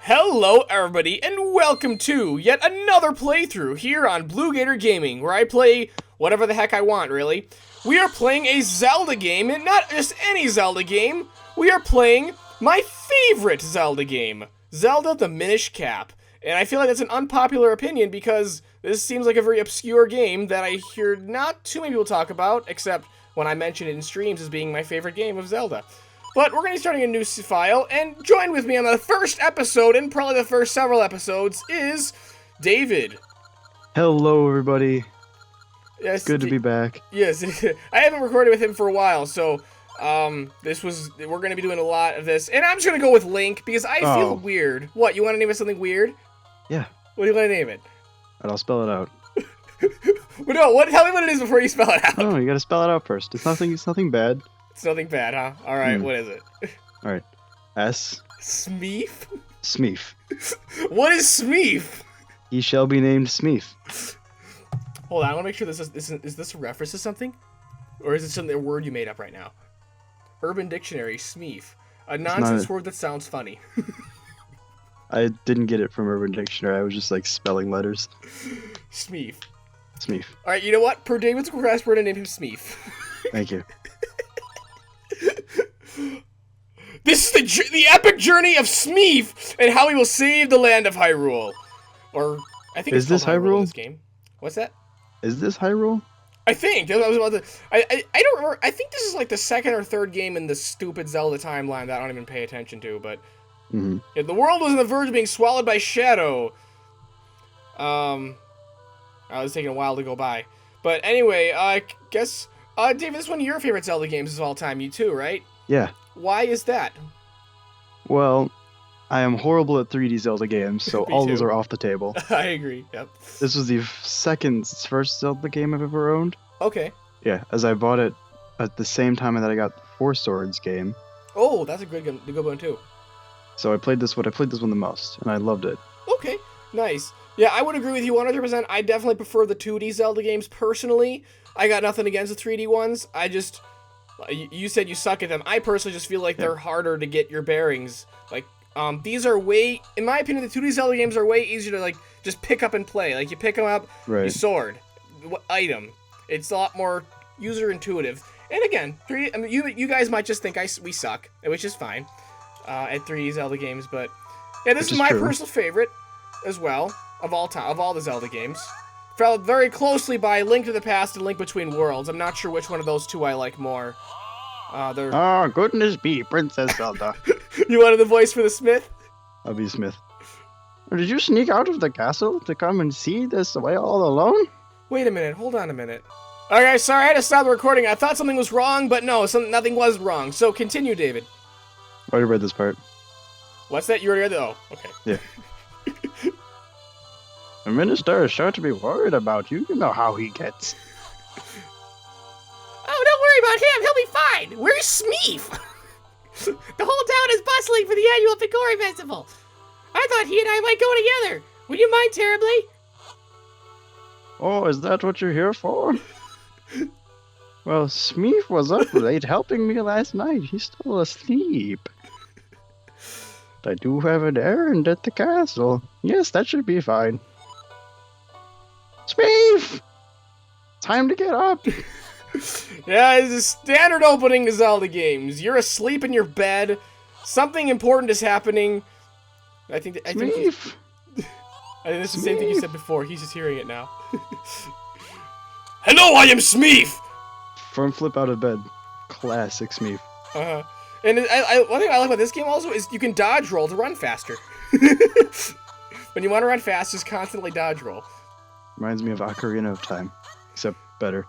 Hello everybody and welcome to yet another playthrough here on Blue Gator Gaming, where I play whatever the heck I want, really. We are playing a Zelda game, and not just any Zelda game. We are playing my favorite Zelda game, Zelda the Minish Cap. And I feel like that's an unpopular opinion because this seems like a very obscure game that I hear not too many people talk about, except when I mention it in streams as being my favorite game of Zelda. But we're going to be starting a new file, and join with me on the first episode, and probably the first several episodes, is David. Hello, everybody. Yes, good to be back. Yes, I haven't recorded with him for a while, so we're going to be doing a lot of this, and I'm just going to go with Link, because I feel weird. What, you want to name it something weird? Yeah. What do you want to name it? And I'll spell it out. No, tell me what it is before you spell it out. No, you got to spell it out first. It's nothing bad. It's nothing bad, huh? Alright, What is it? Alright. S. Smeef? Smeef. What is Smeef? He shall be named Smeef. Hold on, I want to make sure is this a reference to something? Or is it a word you made up right now? Urban Dictionary, Smeef. A nonsense word that sounds funny. I didn't get it from Urban Dictionary. I was just like spelling letters. Smeef. Smeef. Alright, you know what? Per David's request, we're going to name him Smeef. Thank you. This is the epic journey of Smeef and how he will save the land of Hyrule. Or, I think is this Hyrule? In this game. What's that? Is this Hyrule? I think. I was about to, I don't remember. I think this is like the second or third game in the stupid Zelda timeline that I don't even pay attention to, but... Yeah, the world was on the verge of being swallowed by shadow. I was taking a while to go by. But anyway, I guess... David, this is one of your favorite Zelda games of all time. You too, right? Yeah. Why is that? Well, I am horrible at 3D Zelda games, so all those are off the table. I agree, yep. This was the first Zelda game I've ever owned. Okay. Yeah, as I bought it at the same time that I got the Four Swords game. Oh, that's a good one too. So I played this one the most, and I loved it. Okay, nice. Yeah, I would agree with you 100%. I definitely prefer the 2D Zelda games personally. I got nothing against the 3D ones. I just... You said you suck at them. I personally just feel like they're harder to get your bearings. Like, these are way... In my opinion, the 2D Zelda games are way easier to, like, just pick up and play. Like, you pick them up, you sword, item. It's a lot more user-intuitive. And again, 3D, I mean, you guys might just think we suck, which is fine, at 3D Zelda games. But, yeah, this is my personal favorite as well, of all time, of all the Zelda games. Followed very closely by Link to the Past and Link Between Worlds. I'm not sure which one of those two I like more. Oh, goodness me, Princess Zelda. You wanted the voice for the Smith? I'll be Smith. Did you sneak out of the castle to come and see this way all alone? Wait a minute, hold on a minute. Okay, sorry, I had to stop the recording. I thought something was wrong, but no, nothing was wrong. So continue, David. I already read this part. What's that? You already read it? Oh, okay. Yeah. The minister is sure to be worried about you. You know how he gets. Oh, don't worry about him. He'll be fine. Where's Smeef? The whole town is bustling for the annual Picori Festival. I thought he and I might go together. Would you mind terribly? Oh, is that what you're here for? Well, Smeef was up late helping me last night. He's still asleep. I do have an errand at the castle. Yes, that should be fine. Smeef! Time to get up! Yeah, it's a standard opening to Zelda games. You're asleep in your bed. Something important is happening. I think this is the same thing you said before. He's just hearing it now. Hello, I am Smeef! Front flip out of bed. Classic Smeef. Uh-huh. And one thing I like about this game also is you can dodge roll to run faster. When you want to run fast, just constantly dodge roll. Reminds me of Ocarina of Time, except better,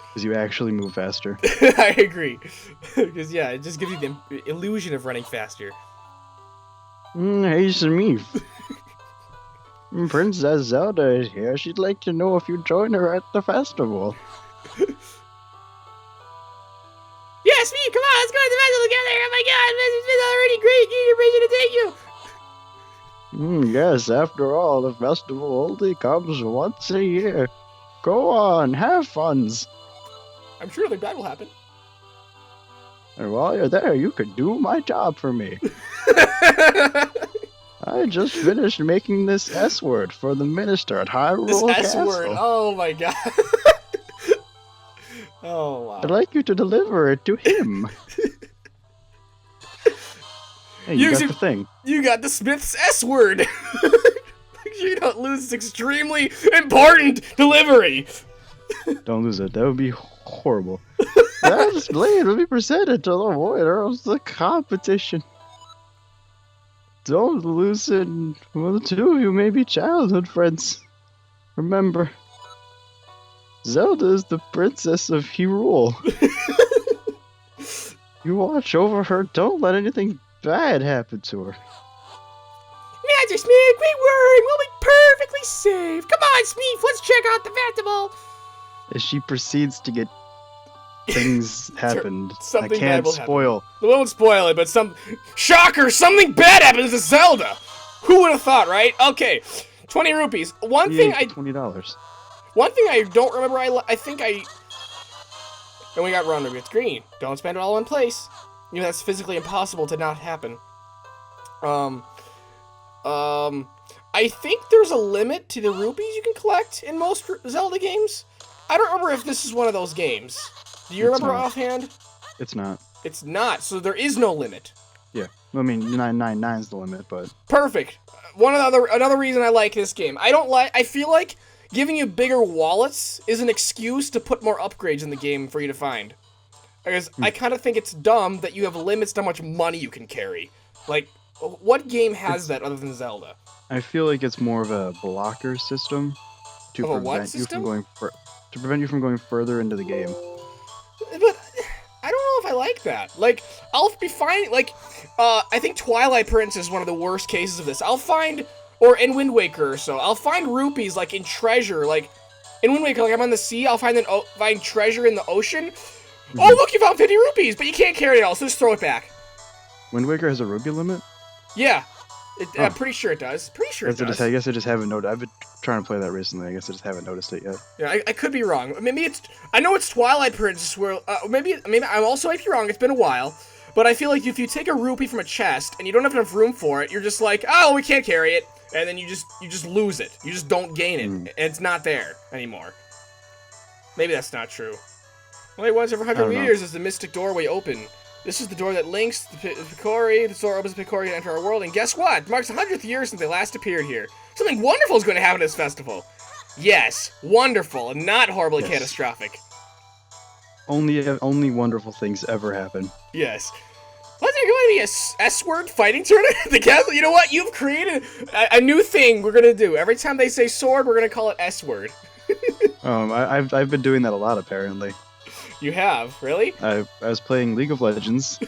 because you actually move faster. I agree. Because, yeah, it just gives you the illusion of running faster. Hey, Smeef. Princess Zelda is here. She'd like to know if you'd join her at the festival. Yes, Smeef, come on, let's go to the festival together. Oh my god, this has been already great. Need a reason to take you. Yes, after all, the festival only comes once a year. Go on, have funs. I'm sure nothing bad will happen. And while you're there, you could do my job for me. I I just finished making this S word for the minister at Hyrule This Castle. S word. Oh my god. Oh wow. I'd like you to deliver it to him. Hey, you got the thing. You got the Smith's S word. Make sure you don't lose this extremely important delivery. Don't lose it. That would be horrible. That blade will be presented to the winner of the competition. Don't lose it. Well, the two of you may be childhood friends. Remember, Zelda is the princess of Hyrule. You watch over her. Don't let anything bad happen to her. Master Smith, quit worrying. We'll be perfectly safe. Come on, Smith. Let's check out the festival. As she proceeds to get things happened. I Something bad can't will spoil. We won't spoil it, but shocker, something bad happens to Zelda. Who would have thought, right? Okay, 20 rupees. $20. One thing I don't remember. I think I. And we got run ruby. It's green. Don't spend it all in place. You know that's physically impossible to not happen. I think there's a limit to the rupees you can collect in most Zelda games. I don't remember if this is one of those games. Do you remember offhand? It's not. It's not, so there is no limit. Yeah. I mean, 999 is the limit, but... Perfect. Another reason I like this game. I feel like giving you bigger wallets is an excuse to put more upgrades in the game for you to find. Because I kind of think it's dumb that you have limits to how much money you can carry. Like, what game has that other than Zelda? I feel like it's more of a blocker system to prevent you from going to prevent you from going further into the game. But I don't know if I like that. Like, I'll be fine. Like, I think Twilight Princess is one of the worst cases of this. Or in Wind Waker or so, I'll find rupees like in treasure. Like in Wind Waker, like I'm on the sea, I'll find treasure in the ocean. Mm-hmm. Oh look, you found 50 rupees, but you can't carry it all, so just throw it back. Wind Waker has a rupee limit? Yeah. I'm pretty sure it does. Pretty sure it does. I guess I just haven't noticed. I've been trying to play that recently. I guess I just haven't noticed it yet. Yeah, I could be wrong. Maybe I know it's Twilight Princess where... maybe I'm also might be wrong. It's been a while. But I feel like if you take a rupee from a chest and you don't have enough room for it, you're just like, oh, we can't carry it. And then you just lose it. You just don't gain it. And it's not there anymore. Maybe that's not true. Only once every 100 meters is the mystic doorway open. This is the door that links the Picori. The door opens the Picori to enter our world. And guess what? It marks the 100th year since they last appeared here. Something wonderful is going to happen at this festival. Yes, wonderful and not horribly catastrophic. Only wonderful things ever happen. Yes. What's there going to be a S-word fighting tournament at the castle? You know what? You've created a new thing we're going to do. Every time they say sword, we're going to call it S-word. I've been doing that a lot, apparently. You have? Really? I was playing League of Legends.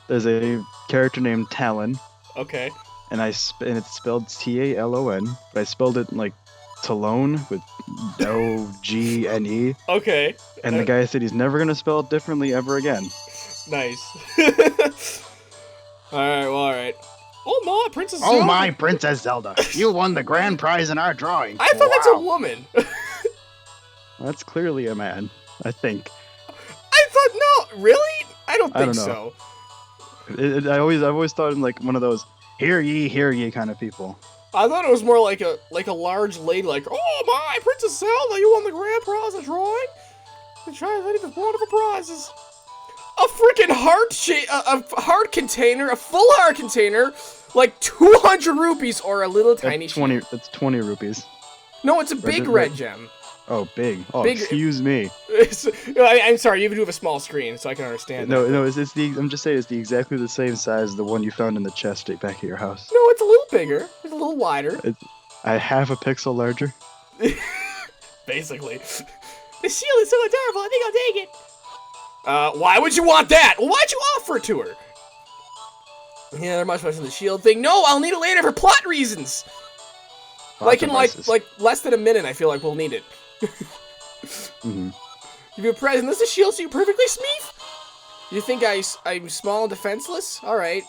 There's a character named Talon. Okay. And it's spelled Talon, but I spelled it like Talon with O-G-N-E. Okay. And the guy said he's never gonna spell it differently ever again. Nice. Alright. Oh my, Princess Zelda! Oh my, Princess Zelda! You won the grand prize in our drawing! I thought that's a woman! That's clearly a man, I think. I thought, no, really? I don't think so. I've always thought him like one of those hear ye kind of people. I thought it was more like a large lady, like, oh my, Princess Zelda, you won the grand prize of drawing? The giant lady with wonderful prizes. A freaking heart container, a full heart container, like 200 rupees or a little tiny shield. That's 20 rupees. No, it's a big red gem. Oh, big. Oh, big, excuse me. I'm sorry, you do have a small screen, so I can understand. No, I'm just saying it's exactly the same size as the one you found in the chest back at your house. No, it's a little bigger. It's a little wider. It's half a pixel larger. Basically. The shield is so adorable, I think I'll take it. Why would you want that? Well, why'd you offer it to her? Yeah, they're much in the shield thing. No, I'll need it later for plot reasons. Like in like less than a minute, I feel like we'll need it. Mm-hmm. Give you a present. Does the shield suit perfectly, Smeef? You think I'm small and defenseless? All right.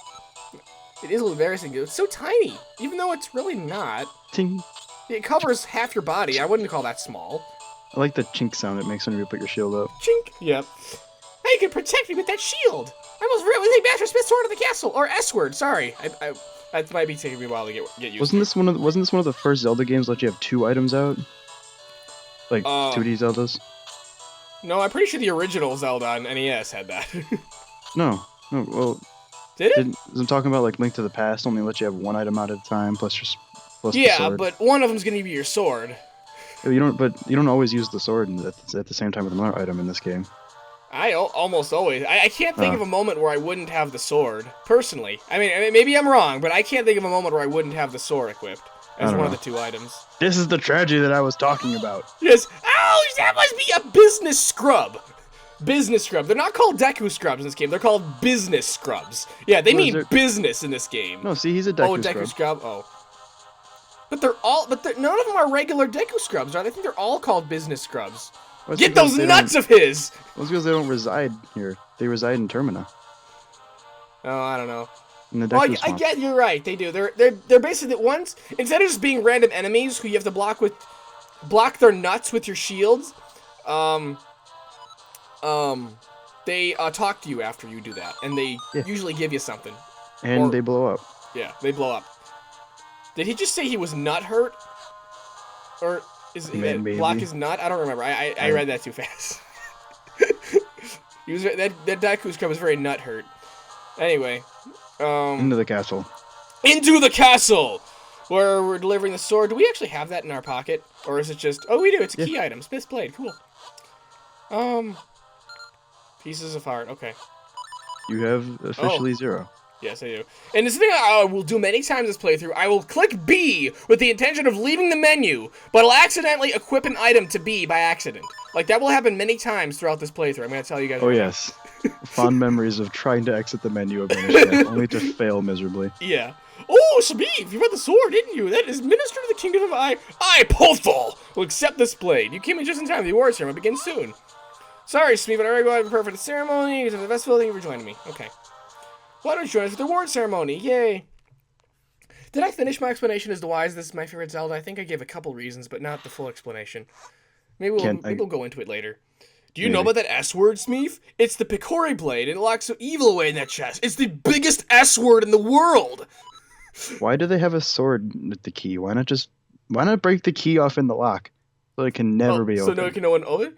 It is a little embarrassing. It's so tiny, even though it's really not. Ting. It covers half your body. I wouldn't call that small. I like the chink sound it makes when you put your shield up. Chink. Yep. Hey, you can protect me with that shield. I almost really take Master Smith's sword to the castle, or S-word. Sorry, That might be taking me a while to get used Wasn't to. this one of the first Zelda games that let you have 2 items out? Like 2D Zeldas? No, I'm pretty sure the original Zelda on NES had that. No. No, well, Did it? I'm talking about like Link to the Past only let you have 1 item out at a time plus the Yeah, sword. but one of them's gonna be your sword. You don't always use the sword at the same time with another item in this game. I almost always. I can't think Uh. of a moment where I wouldn't have the sword, personally. I mean, maybe I'm wrong, but I can't think of a moment where I wouldn't have the sword equipped as one of the 2 items. This is the tragedy that I was talking about. Yes. Oh, that must be a business scrub. Business scrub. They're not called Deku scrubs in this game. They're called business scrubs. Yeah, they mean business in this game. No, see, he's a Deku Deku scrub. Oh. But none of them are regular Deku scrubs, right? I think they're all called business scrubs. Get those nuts of his! Well, it's because they don't reside here. They reside in Termina. Oh, I don't know. In the Well, Deku I swamp. get you're right. They do. They're basically the ones, instead of just being random enemies who you have to block their nuts with your shields. They talk to you after you do that, and they usually give you something. And they blow up. Yeah, they blow up. Did he just say he was nut hurt? Or is Maybe. block his nut? I don't remember. I read that too fast. He was that Deku scrub was very nut hurt. Anyway, Into the castle. Into the castle, where we're delivering the sword. Do we actually have that in our pocket, or is it just? Oh, we do. It's a key item. Smith's blade. Cool. Pieces of heart. Okay. You have officially 0. Yes, I do. And this thing I will do many times this playthrough, I will click B with the intention of leaving the menu, but I'll accidentally equip an item to B by accident. Like, that will happen many times throughout this playthrough. I'm going to tell you guys. Oh, yes. Fond memories of trying to exit the menu of Minish, only to fail miserably. Yeah. Oh, Shabib, you had the sword, didn't you? That is Minister of the Kingdom of I, Pothol, will accept this blade. You came in just in time. The award ceremony begins soon. Sorry, Smeef, but I already go out and prepare for the ceremony. It's the festival. Thank you for joining me. Okay. Why don't you join us for the award ceremony? Yay. Did I finish my explanation as to why this is my favorite Zelda? I think I gave a couple reasons, but not the full explanation. Maybe we'll go into it later. Do you know about that S word, Smeef? It's the Picori blade, and it locks the evil away in that chest. It's the biggest S word in the world! Why do they have a sword with the key? Why not break the key off in the lock? So it can never be opened. So no one open?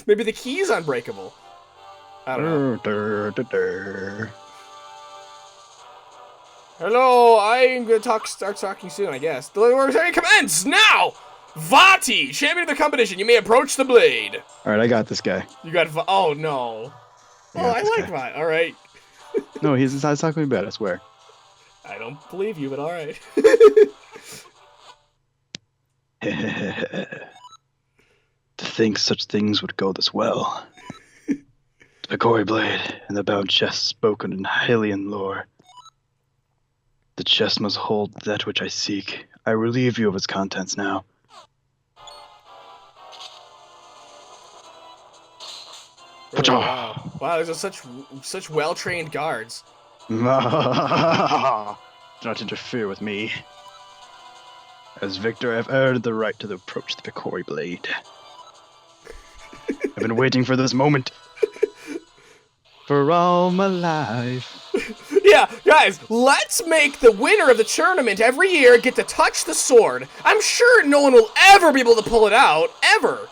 Maybe the key is unbreakable. I don't know. Hello, I'm gonna start talking soon, I guess. The award ceremony commence now! Vati, champion of the competition, you may approach the blade. Alright, I got this guy. You got oh no. I like Vati, alright. No, he's not talking bad, I swear. I don't believe you, but alright. To think such things would go this well. The Picori blade and the bound chest spoken in Hylian lore. The chest must hold that which I seek. I relieve you of its contents now. Oh, wow, those are such well-trained guards. Do not interfere with me. As victor, I have earned the right to approach the Picori blade. I've been waiting for this moment. For all my life. Yeah, guys, let's make the winner of the tournament every year get to touch the sword. I'm sure no one will ever be able to pull it out, ever.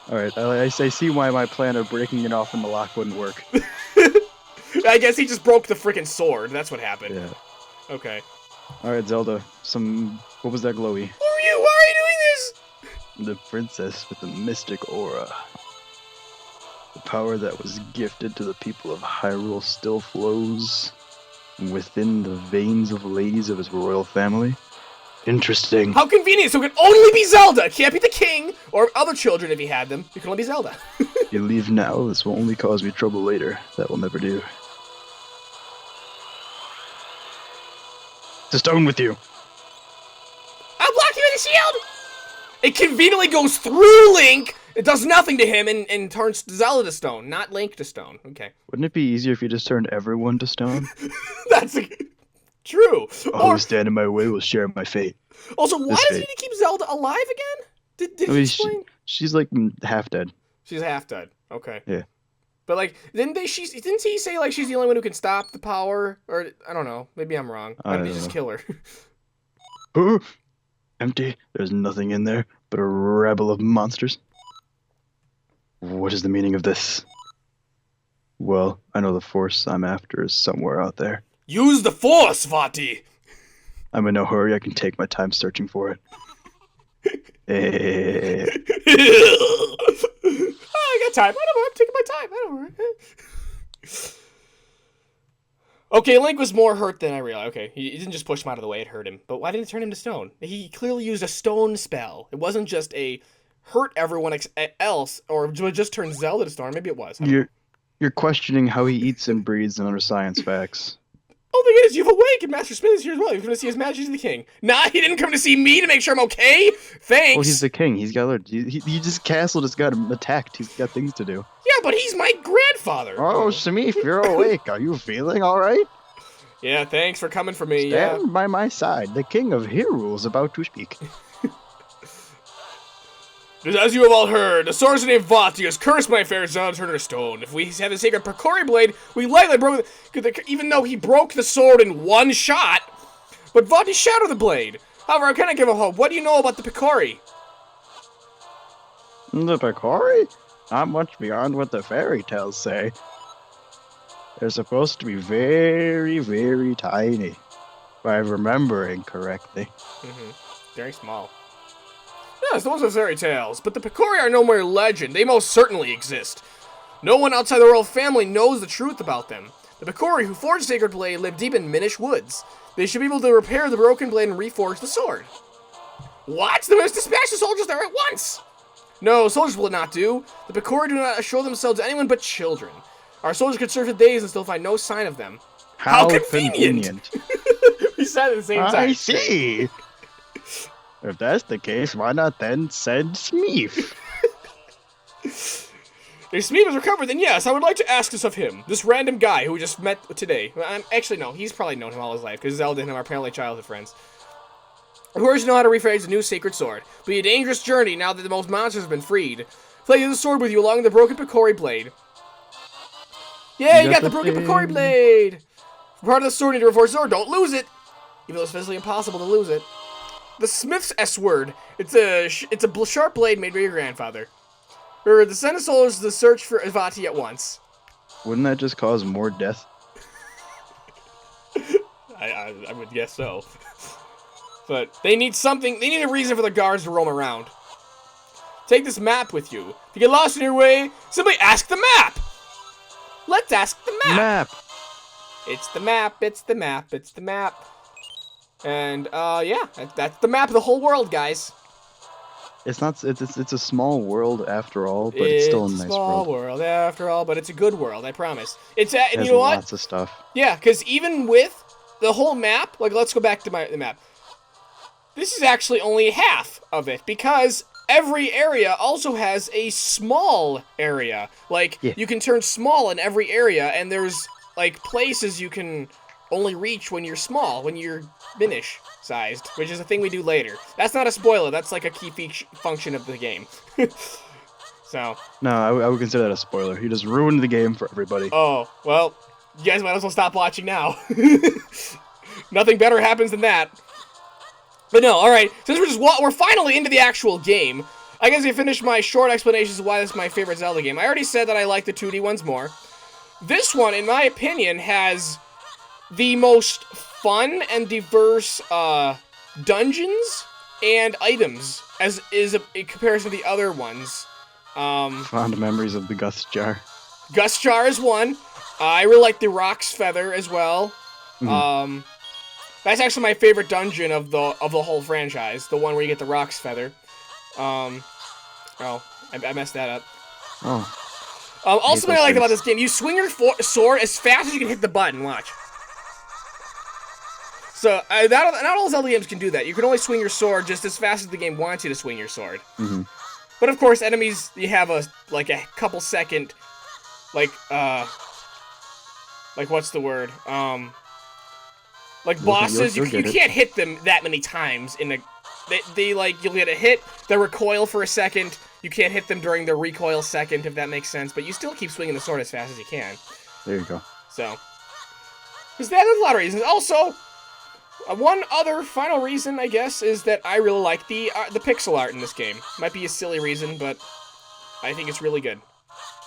Alright, I see why my plan of breaking it off in the lock wouldn't work. I guess he just broke the freaking sword. That's what happened. Yeah. Okay. Alright, Zelda. What was that glowy? Who are you? Why are you doing this? The princess with the mystic aura. The power that was gifted to the people of Hyrule still flows within the veins of ladies of his royal family. Interesting. How convenient! So it can only be Zelda! It can't be the king, or other children if he had them. It can only be Zelda. You leave now, this will only cause me trouble later. That will never do. To stone with you. I'll block you with a shield! It conveniently goes through Link, it does nothing to him, and turns Zelda to stone, not Link to stone. Okay. Wouldn't it be easier if you just turned everyone to stone? That's true. All who stand in my way will share my fate. Also, why does he need to keep Zelda alive again? Did he explain? She's like half dead. She's half dead. Okay. Yeah. But like, didn't he say like she's the only one who can stop the power? Or I don't know. Maybe I'm wrong. Why I didn't they don't just know. kill her? Empty. There's nothing in there but a rabble of monsters. What is the meaning of this? Well, I know the force I'm after is somewhere out there. Use the force, Vati. I'm in no hurry. I can take my time searching for it. Eh. I got time. I don't know. I'm taking my time. I don't worry. Okay, Link was more hurt than I realized. Okay, he didn't just push him out of the way, it hurt him. But why didn't it turn him to stone? He clearly used a stone spell. It wasn't just a hurt everyone else, or just turn Zelda to stone. Maybe it was. You're questioning how he eats and breathes and other science facts. Oh my goodness, you've awakened! Master Smith is here as well. You've come to see His Majesty the King. Nah, he didn't come to see me to make sure I'm okay? Thanks! Well, he's the king. He's got he just castle just got him attacked. He's got things to do. Yeah, but he's my grandfather! Oh, Shamif, you're awake. Are you feeling alright? Yeah, thanks for coming for me, Stand by my side. The king of Hyrule is about to speak. As you have all heard, the sorcerer named Vati has cursed my fair Zelda to turn her to stone. If we have the sacred Picori blade, we likely broke even though he broke the sword in one shot. But Vati shattered the blade. However, I cannot give a hope. What do you know about the Picori? The Picori? Not much beyond what the fairy tales say. They're supposed to be very, very tiny. If I'm remembering correctly. Very small. Yes, those are fairy tales, but the Picori are no mere legend. They most certainly exist. No one outside the royal family knows the truth about them. The Picori who forged the sacred blade live deep in Minish woods. They should be able to repair the broken blade and reforge the sword. What? They must dispatch the soldiers there at once! No, soldiers will not do. The Picori do not show themselves to anyone but children. Our soldiers could search for days and still find no sign of them. How convenient! We said it at the same time. I see! If that's the case, why not then send Smeef? If Smeef has recovered, then yes, I would like to ask this of him. This random guy who we just met today. Actually, no, he's probably known him all his life, because Zelda and him are apparently childhood friends. Of course, you know how to rephrase the new sacred sword. It'll be a dangerous journey now that the most monsters have been freed. Play the sword with you along with the broken Picori blade. Yeah, you got the broken Picori blade! For part of the sword, you need to reforge the sword. Don't lose it! Even though it's physically impossible to lose it. The Smith's S-word. It's a sharp blade made by your grandfather. Or the send soldiers to search for Vati at once. Wouldn't that just cause more death? I would guess so. But they need something. They need a reason for the guards to roam around. Take this map with you. If you get lost in your way, simply ask the map. Let's ask the map. It's the map. It's the map. It's the map. And yeah, that's the map of the whole world, guys. It's not. It's a small world after all, but it's still a nice world. It's a small world after all, but it's a good world. I promise. It's and you know what? Lots of stuff. Yeah, because even with the whole map, like let's go back to the map. This is actually only half of it because every area also has a small area. Like you can turn small in every area, and there's like places you can only reach when you're small, when you're Minish sized, which is a thing we do later. That's not a spoiler. That's like a key function of the game. So. No, I would consider that a spoiler. You just ruined the game for everybody. Oh, well, you guys might as well stop watching now. Nothing better happens than that. But no, alright, since we're finally into the actual game, I guess I finished my short explanations of why this is my favorite Zelda game. I already said that I like the 2D ones more. This one, in my opinion, has the most fun and diverse dungeons and items in comparison to the other ones. Fond memories of the Gus Jar. Gus Jar is one. I really like the Rock's Feather as well. Mm-hmm. That's actually my favorite dungeon of the whole franchise. The one where you get the Rock's Feather. I messed that up. Oh. Also, what I like about this game, you swing your sword as fast as you can hit the button. Watch. So, not all Zelda games can do that. You can only swing your sword just as fast as the game wants you to swing your sword. Mm-hmm. But of course, enemies, you have a couple second, what's the word? Like bosses, you can't hit them that many times in a. You'll get a hit, they recoil for a second, You can't hit them during the recoil second, if that makes sense, but you still keep swinging the sword as fast as you can. There you go. So, there's a lot of reasons. Also, one other final reason, I guess, is that I really like the pixel art in this game. Might be a silly reason, but I think it's really good.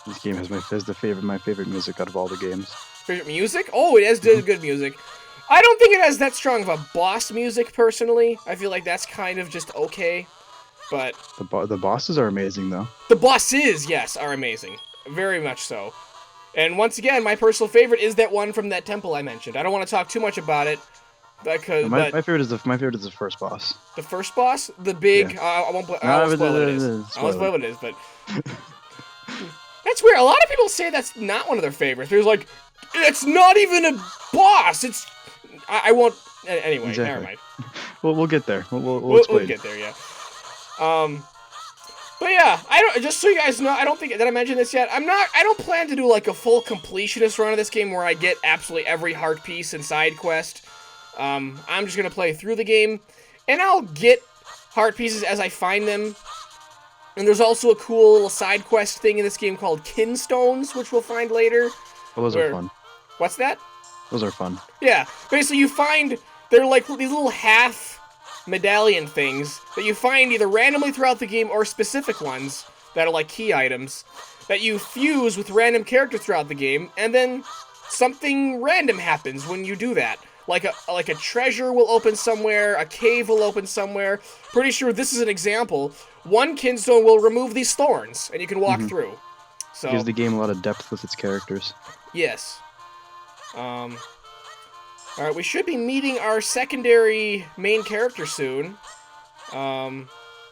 This game has my favorite music out of all the games. Favorite music? Oh, it has good music. I don't think it has that strong of a boss music, personally. I feel like that's kind of just okay, but... The bosses are amazing, though. The bosses, yes, are amazing. Very much so. And once again, my personal favorite is that one from that temple I mentioned. I don't want to talk too much about it, because... My favorite is the first boss. The first boss? The big... Yeah. I won't spoil what it is. I won't spoil what it is, but... That's weird. A lot of people say that's not one of their favorites. There's like, it's not even a boss. It's... I won't... Anyway, exactly. Never mind. We'll get there. We'll explain. We'll get there, yeah. But yeah, just so you guys know, I don't think that I mentioned this yet. I don't plan to do like a full completionist run of this game where I get absolutely every heart piece and side quest. I'm just gonna play through the game, and I'll get heart pieces as I find them. And there's also a cool little side quest thing in this game called Kinstones, which we'll find later. Well, those are fun. What's that? Those are fun. Yeah, basically you find, they're like these little half medallion things that you find either randomly throughout the game or specific ones that are like key items that you fuse with random characters throughout the game, and then something random happens when you do that. Like a treasure will open somewhere, a cave will open somewhere. Pretty sure this is an example. One kinstone will remove these thorns, and you can walk through. So it gives the game a lot of depth with its characters. Yes. Alright, we should be meeting our secondary main character soon.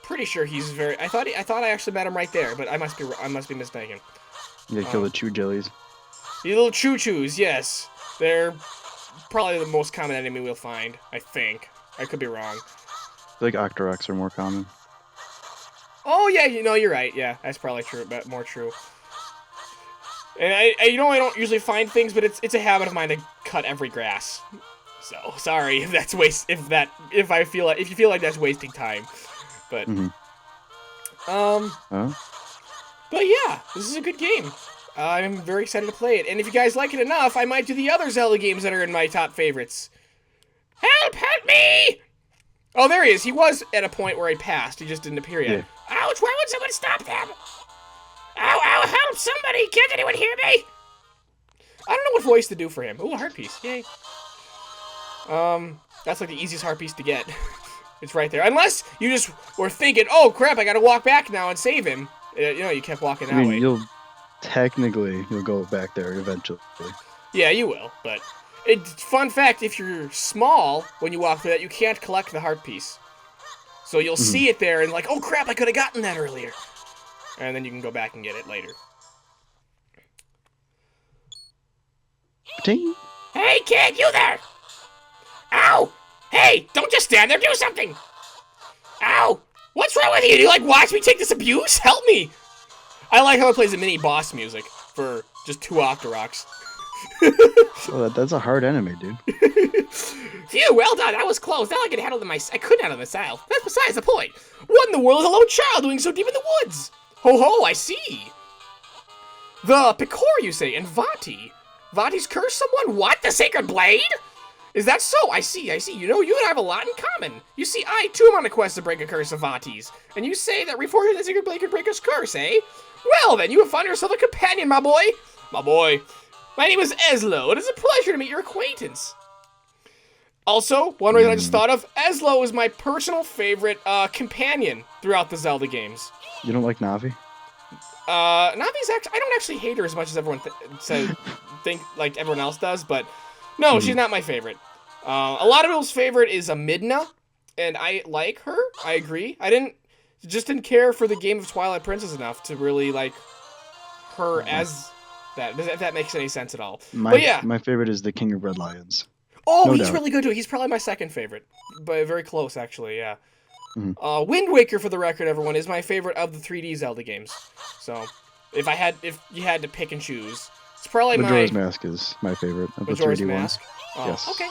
Pretty sure he's very... I thought I actually met him right there, but I must be mistaken. You gotta kill the chew jellies. The little choo-choos, yes. They're probably the most common enemy we'll find, I think. I could be wrong. I feel like Octoroks are more common. Oh, yeah, you're right. Yeah, that's probably true, but more true. And I don't usually find things, but it's a habit of mine to cut every grass. So sorry if that's if you feel like that's wasting time, but but yeah, this is a good game. I'm very excited to play it, and if you guys like it enough, I might do the other Zelda games that are in my top favorites. Help me! Oh, there he is. He was at a point where he passed. He just didn't appear yet. Yeah. Ouch! Why would someone stop them? Ow, help somebody! Can't anyone hear me? I don't know what voice to do for him. Ooh, a heart piece. Yay. That's like the easiest heart piece to get. It's right there. Unless you just were thinking, oh crap, I gotta walk back now and save him. You kept walking that way. You'll go back there eventually. Yeah, you will, but... fun fact, if you're small, when you walk through that, you can't collect the heart piece. So you'll see it there and like, oh crap, I could have gotten that earlier. And then you can go back and get it later. Ding. Hey kid, you there! Ow! Hey, don't just stand there, do something! Ow! What's wrong with you? Do you like watch me take this abuse? Help me! I like how it plays the mini boss music for just 2 Octoroks. Well, that's a hard enemy, dude. Phew, well done. That was close. Now I couldn't handle it myself. That's besides the point. What in the world is a lone child doing so deep in the woods? Ho ho, I see. The Picor, you say, and Vati. Vati's cursed someone? What? The Sacred Blade? Is that so? I see. You know, you and I have a lot in common. You see, I too am on a quest to break a curse of Vati's. And you say that reforging the Sacred Blade can break his curse, eh? Well, then, you have found yourself a companion, my boy. My boy. My name is Eslo. It is a pleasure to meet your acquaintance. Also, one reason I just thought of, Eslo is my personal favorite companion throughout the Zelda games. You don't like Navi? Navi's actually, I don't actually hate her as much as everyone think like everyone else does, but no, she's not my favorite. A lot of people's favorite is Midna, and I like her. I agree. I just didn't care for the game of Twilight Princess enough to really like her as that. If that makes any sense at all. But yeah, my favorite is the King of Red Lions. Oh, he's really good too. He's probably my second favorite, but very close actually. Yeah. Wind Waker, for the record, everyone, is my favorite of the 3D Zelda games. So, if you had to pick and choose, it's probably Majora's Mask is my favorite of the 3D ones. Oh, yes. Okay.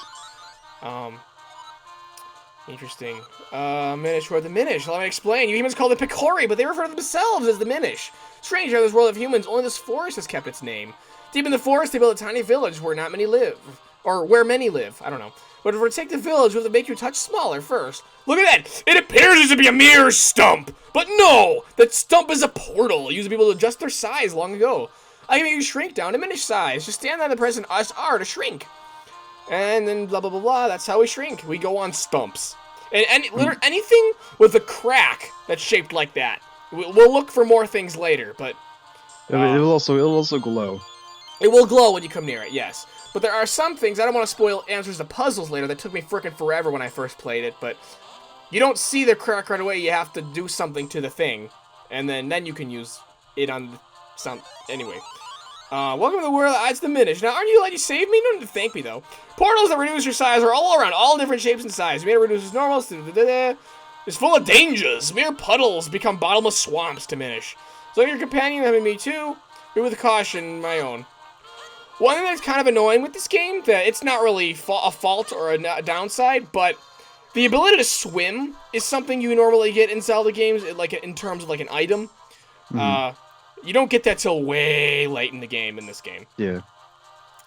Interesting. Minish, where the Minish? Let me explain. You humans call them Picori, but they refer to themselves as the Minish. Strange how this world of humans, only this forest has kept its name. Deep in the forest, they built a tiny village where not many live. Or where many live. I don't know. But to take the village, we have to make your touch smaller first. Look at that! It appears to be a mere stump! But no! That stump is a portal used to be able to adjust their size long ago. I can make you shrink down to Minish size. Just stand on the press and SR to shrink. And then blah, blah, blah, blah. That's how we shrink. We go on stumps. And literally anything with a crack that's shaped like that. We'll look for more things later, but... it'll also glow. It will glow when you come near it, yes. But there are some things, I don't want to spoil answers to puzzles later, that took me frickin' forever when I first played it, but you don't see the crack right away, you have to do something to the thing, and then you can use it on some... Anyway. Welcome to the world, it's the Minish. Now, aren't you glad you saved me? You don't need to thank me, though. Portals that reduce your size are all around, all different shapes and sizes. Mere reduces normal, it's full of dangers. Mere puddles become bottomless swamps to Minish. So your companion, having me too, be with caution, my own. One thing that's kind of annoying with this game, that it's not really a fault or a downside, but the ability to swim is something you normally get in Zelda games, like in terms of like an item. You don't get that till way late in the game in this game. Yeah.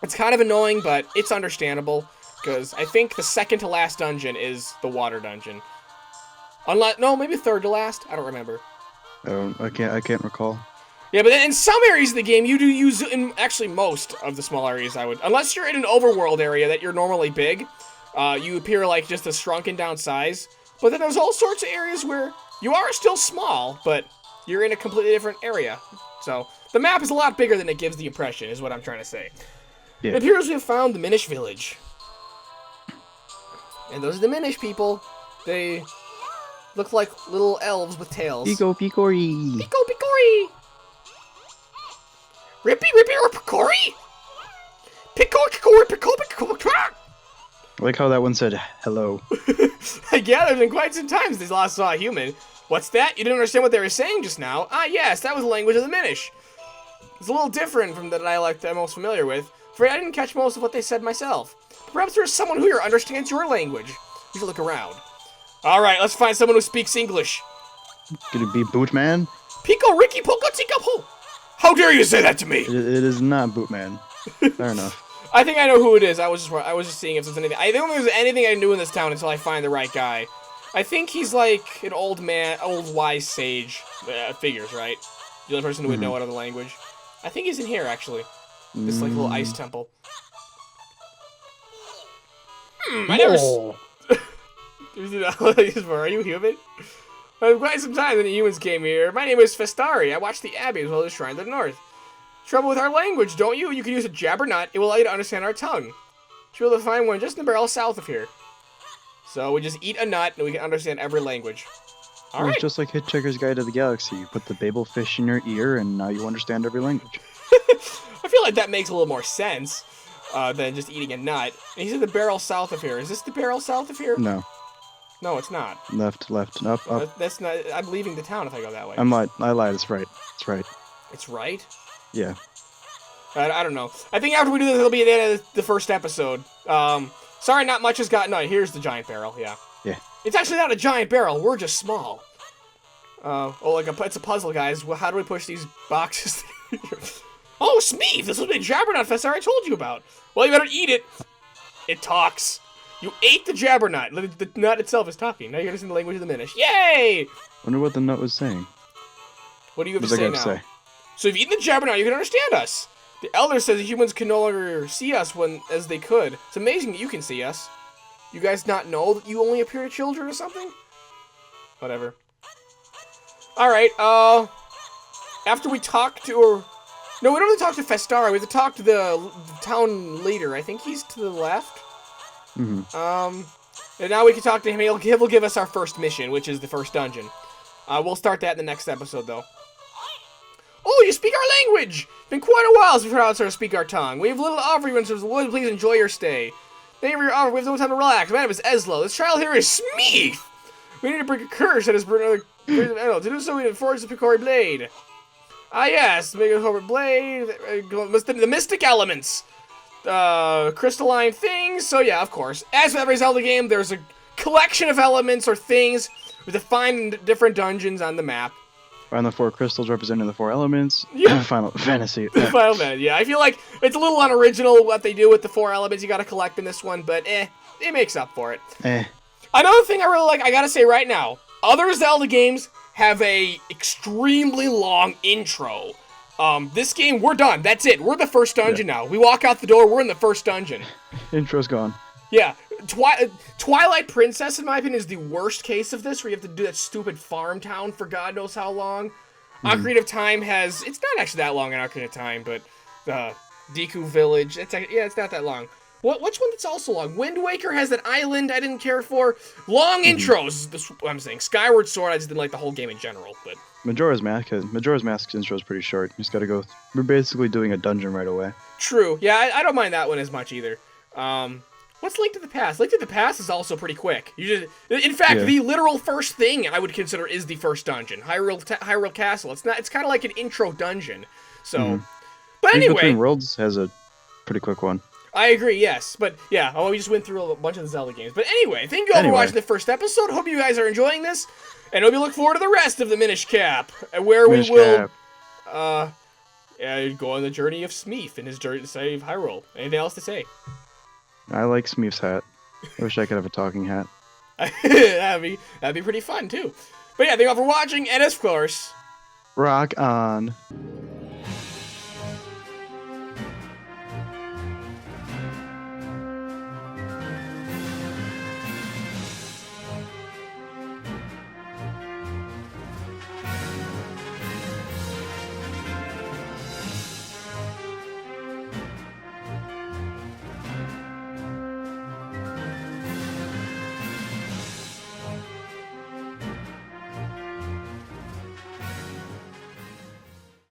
It's kind of annoying, but it's understandable, because I think the second to last dungeon is the water dungeon. No, maybe third to last. I don't remember. I can't recall. Yeah, but in some areas of the game, you do use, in actually most of the small areas, I would, unless you're in an overworld area that you're normally big, you appear like just a shrunken down size. But then there's all sorts of areas where you are still small, but you're in a completely different area. So the map is a lot bigger than it gives the impression, is what I'm trying to say. Yeah. It appears we have found the Minish village. And those are the Minish people. They look like little elves with tails. Pico Picori. Pico Picori. Rippy or Picori? Pico Picori, Pico Picori. I like how that one said hello. I gather it's been quite some time since they last saw a human. What's that? You didn't understand what they were saying just now? Ah, yes, that was the language of the Minish. It's a little different from the dialect I'm most familiar with, for I didn't catch most of what they said myself. Perhaps there's someone here who understands your language. You should look around. Alright, let's find someone who speaks English. Could it be Bootman? Pico Ricky Poco Tika Po! How dare you say that to me? It is not Bootman. Fair enough. I think I know who it is. I was just seeing if there's anything. I don't think there's anything I can do in this town until I find the right guy. I think he's like an old wise sage figures, right? The only person who would know another language. I think he's in here, actually. This like little ice temple. I never. Are you human? Quite some time that the humans came here. My name is Festari. I watched the Abbey as well as the Shrine to the North. Trouble with our language, don't you? You can use a jabbernut. It will allow you to understand our tongue. Should be able to find one just in the barrel south of here. So we just eat a nut and we can understand every language. Alright. It's just like Hitchhiker's Guide to the Galaxy. You put the babel fish in your ear and now you understand every language. I feel like that makes a little more sense than just eating a nut. And he said the barrel south of here. Is this the barrel south of here? No. No, it's not. Left, up. That's not. I'm leaving the town if I go that way. I lied. It's right. It's right. It's right? Yeah. I don't know. I think after we do this, it'll be the end of the first episode. Sorry, not much has gotten. No, here's the giant barrel. Yeah. Yeah. It's actually not a giant barrel. We're just small. It's a puzzle, guys. Well, how do we push these boxes? Oh, Smeeve! This was the jabbernut fest I told you about. Well, you better eat it. It talks. You ate the jabbernut. The nut itself is talking. Now you're understanding the language of the Minish. Yay! Wonder what the nut was saying. What do you have to say now? So if you eat the jabbernut, you can understand us. The Elder says the humans can no longer see us as they could. It's amazing that you can see us. You guys not know that you only appear to children or something? Whatever. Alright, after we talk to, no, we don't have to talk to Festara. We have to talk to the town leader. I think he's to the left. And now we can talk to him. He'll give us our first mission, which is the first dungeon. We'll start that in the next episode, though. Oh, you speak our language! It's been quite a while since we've heard how to speak our tongue. We have little to offer you, and so please enjoy your stay. Thank you for your offer. We have no time to relax. My name is Eslo. This trial here is Smeeth! We need to break a curse that has burned another... To do so, we need to forge the Picori blade. Ah, yes. Make a corporate blade. The mystic elements. Crystalline things. So, yeah, of course. As with every Zelda game, there's a collection of elements or things to find different dungeons on the map. Find the 4 crystals representing the 4 elements. Yeah. Final Fantasy. Final Fantasy, yeah. I feel like it's a little unoriginal what they do with the 4 elements you gotta collect in this one, but it makes up for it. Another thing I really like, I gotta say right now, other Zelda games have a extremely long intro. This game, we're done. That's it. We're the first dungeon now. We walk out the door, we're in the first dungeon. Intro's gone. Yeah. Twilight Princess, in my opinion, is the worst case of this, where you have to do that stupid farm town for God knows how long. Ocarina of Time has... It's not actually that long in Ocarina of Time, but... Deku Village, it's not that long. Which one that's also long? Wind Waker has that island I didn't care for. Long intros, that's what I'm saying. Skyward Sword, I just didn't like the whole game in general, but... Majora's Mask's intro is pretty short. You just gotta go... We're basically doing a dungeon right away. True. Yeah, I don't mind that one as much either. What's Link to the Past? Link to the Past is also pretty quick. In fact, the literal first thing I would consider is the first dungeon, Hyrule Castle. It's kind of like an intro dungeon. So, but anyway, Link Between Worlds has a pretty quick one. I agree. Yes, but yeah, we just went through a bunch of the Zelda games. But anyway, thank you all for watching the first episode. Hope you guys are enjoying this, and hope you look forward to the rest of the Minish Cap, where we will go on the journey of Smeef and his journey to save Hyrule. Anything else to say? I like Smeef's hat. I wish I could have a talking hat. that'd be pretty fun too. But yeah, thank you all for watching, and of course, rock on.